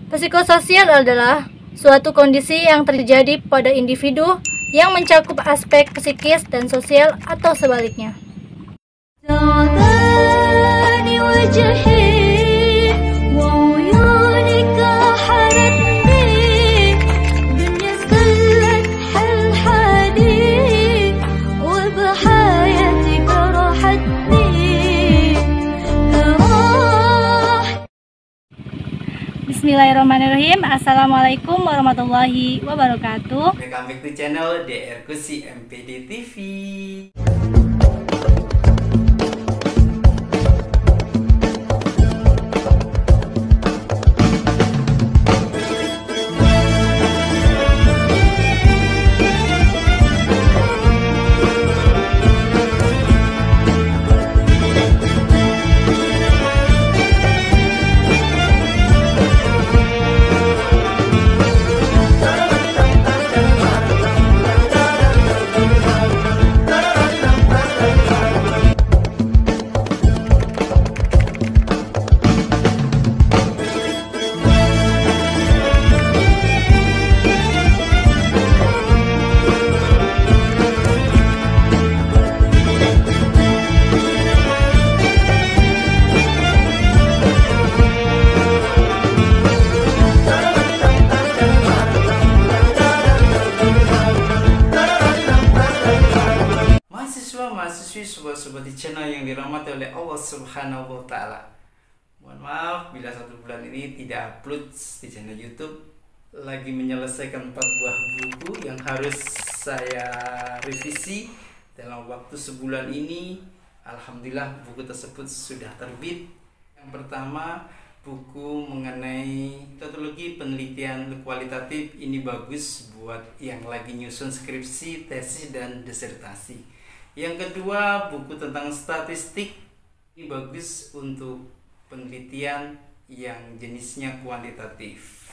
Psikososial adalah suatu kondisi yang terjadi pada individu yang mencakup aspek psikis dan sosial atau sebaliknya. Bismillahirrahmanirrahim. Assalamualaikum warahmatullahi wabarakatuh. Welcome back to channel DR Kusi MPD TV. Mahasiswi, sobat-sobat di channel yang dirahmati oleh Allah Subhanahu wa Ta'ala. Mohon maaf bila 1 bulan ini tidak upload di channel YouTube. Lagi menyelesaikan 4 buah buku yang harus saya revisi dalam waktu sebulan ini. Alhamdulillah buku tersebut sudah terbit. Yang pertama, buku mengenai metodologi penelitian kualitatif. Ini bagus buat yang lagi nyusun skripsi, tesis, dan disertasi. Yang kedua, buku tentang statistik. Ini bagus untuk penelitian yang jenisnya kuantitatif.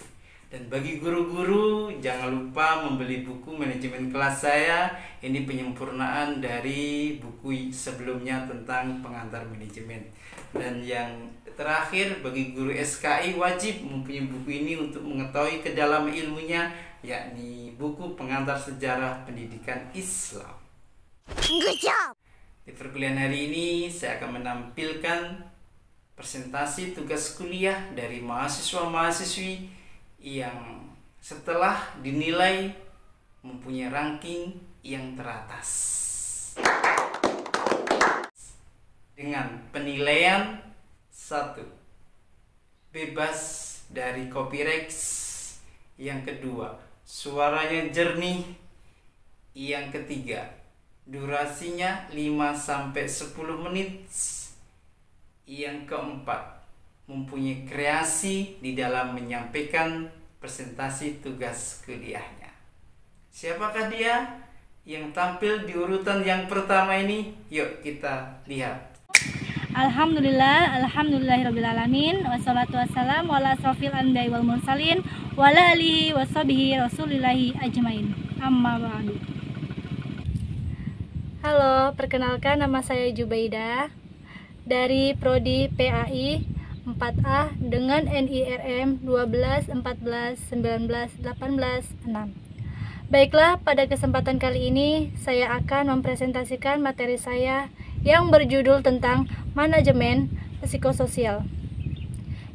Dan bagi guru-guru, jangan lupa membeli buku manajemen kelas saya. Ini penyempurnaan dari buku sebelumnya tentang pengantar manajemen. Dan yang terakhir, bagi guru SKI wajib mempunyai buku ini untuk mengetahui kedalaman ilmunya, yakni buku pengantar sejarah pendidikan Islam. Good job. Di perkuliahan hari ini saya akan menampilkan presentasi tugas kuliah dari mahasiswa-mahasiswi yang setelah dinilai mempunyai ranking yang teratas dengan penilaian 1, bebas dari copyright. Yang kedua, suaranya jernih. Yang ketiga, durasinya 5-10 menit. Yang keempat, mempunyai kreasi di dalam menyampaikan presentasi tugas kuliahnya. Siapakah dia yang tampil di urutan yang pertama ini? Yuk kita lihat. Alhamdulillahirrabbilalamin. Wassalatu wassalamu ala asrofil anbiya'i wal mursalin wa ala alihi washabihi rasulillahi ajmain. Amma ba'du. Halo, perkenalkan nama saya Jubaidah dari Prodi PAI 4A dengan NIRM 12 14 19 18 6. Baiklah, pada kesempatan kali ini saya akan mempresentasikan materi saya yang berjudul tentang manajemen psikososial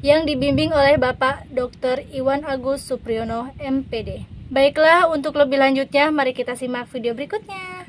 yang dibimbing oleh Bapak Dr. Iwan Agus Supriyono MPD. Baiklah, untuk lebih lanjutnya mari kita simak video berikutnya.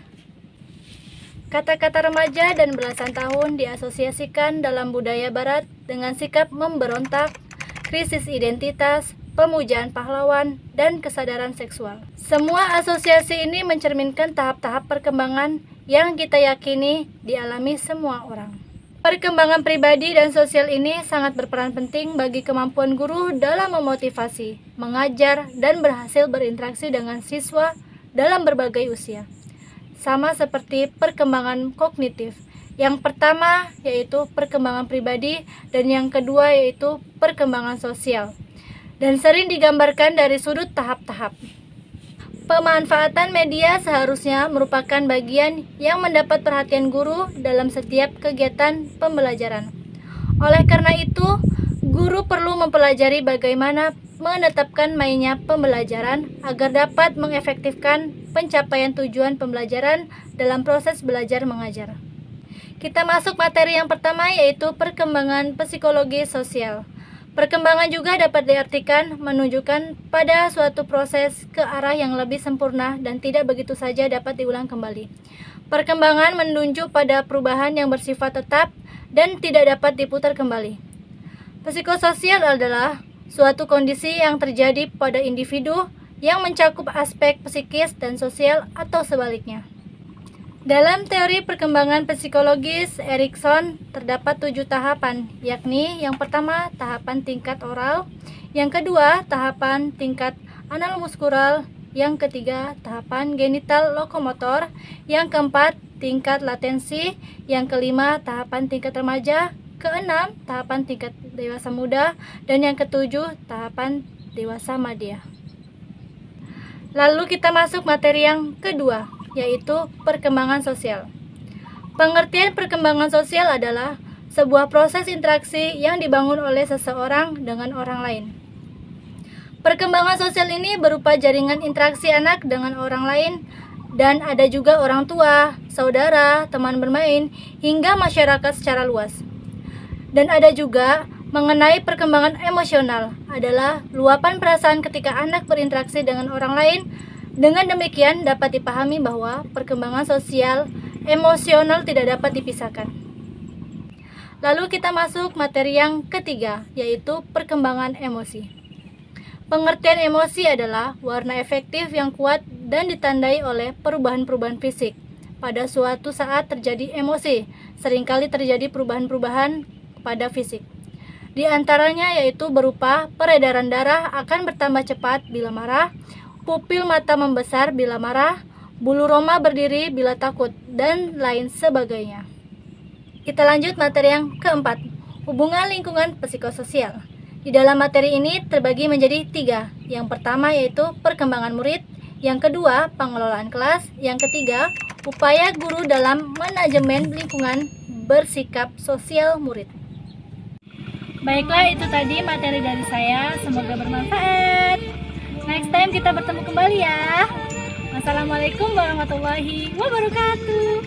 Kata-kata remaja dan belasan tahun diasosiasikan dalam budaya barat dengan sikap memberontak, krisis identitas, pemujaan pahlawan, dan kesadaran seksual. Semua asosiasi ini mencerminkan tahap-tahap perkembangan yang kita yakini dialami semua orang. Perkembangan pribadi dan sosial ini sangat berperan penting bagi kemampuan guru dalam memotivasi, mengajar, dan berhasil berinteraksi dengan siswa dalam berbagai usia. Sama seperti perkembangan kognitif. Yang pertama yaitu perkembangan pribadi dan yang kedua yaitu perkembangan sosial. Dan sering digambarkan dari sudut tahap-tahap. Pemanfaatan media seharusnya merupakan bagian yang mendapat perhatian guru dalam setiap kegiatan pembelajaran. Oleh karena itu, Guru perlu mempelajari bagaimana menetapkan mainnya pembelajaran agar dapat mengefektifkan pencapaian tujuan pembelajaran dalam proses belajar mengajar. Kita masuk materi yang pertama, yaitu perkembangan psikologi sosial. Perkembangan juga dapat diartikan menunjukkan pada suatu proses ke arah yang lebih sempurna dan tidak begitu saja dapat diulang kembali. Perkembangan menunjuk pada perubahan yang bersifat tetap dan tidak dapat diputar kembali. Psikososial adalah suatu kondisi yang terjadi pada individu yang mencakup aspek psikis dan sosial atau sebaliknya. Dalam teori perkembangan psikologis Erikson terdapat 7 tahapan, yakni yang pertama tahapan tingkat oral, yang kedua tahapan tingkat anal muskural, yang ketiga tahapan genital lokomotor, yang keempat tingkat latensi, yang kelima tahapan tingkat remaja, keenam tahapan tingkat dewasa muda, dan yang ketujuh tahapan dewasa madya. Lalu kita masuk materi yang kedua, yaitu perkembangan sosial. Pengertian perkembangan sosial adalah sebuah proses interaksi yang dibangun oleh seseorang dengan orang lain. Perkembangan sosial ini berupa jaringan interaksi anak dengan orang lain, dan ada juga orang tua, saudara, teman bermain, hingga masyarakat secara luas. Dan ada juga mengenai perkembangan emosional, adalah luapan perasaan ketika anak berinteraksi dengan orang lain. Dengan demikian dapat dipahami bahwa perkembangan sosial emosional tidak dapat dipisahkan. Lalu kita masuk materi yang ketiga, yaitu perkembangan emosi. Pengertian emosi adalah warna efektif yang kuat dan ditandai oleh perubahan-perubahan fisik. Pada suatu saat terjadi emosi, seringkali terjadi perubahan-perubahan pada fisik. Di antaranya yaitu berupa peredaran darah akan bertambah cepat bila marah, pupil mata membesar bila marah, bulu roma berdiri bila takut, dan lain sebagainya. Kita lanjut materi yang keempat, hubungan lingkungan psikososial. Di dalam materi ini terbagi menjadi 3. Yang pertama yaitu perkembangan murid, yang kedua pengelolaan kelas, yang ketiga upaya guru dalam manajemen lingkungan bersikap sosial murid. Baiklah, itu tadi materi dari saya, semoga bermanfaat. Next time kita bertemu kembali ya. Wassalamualaikum warahmatullahi wabarakatuh.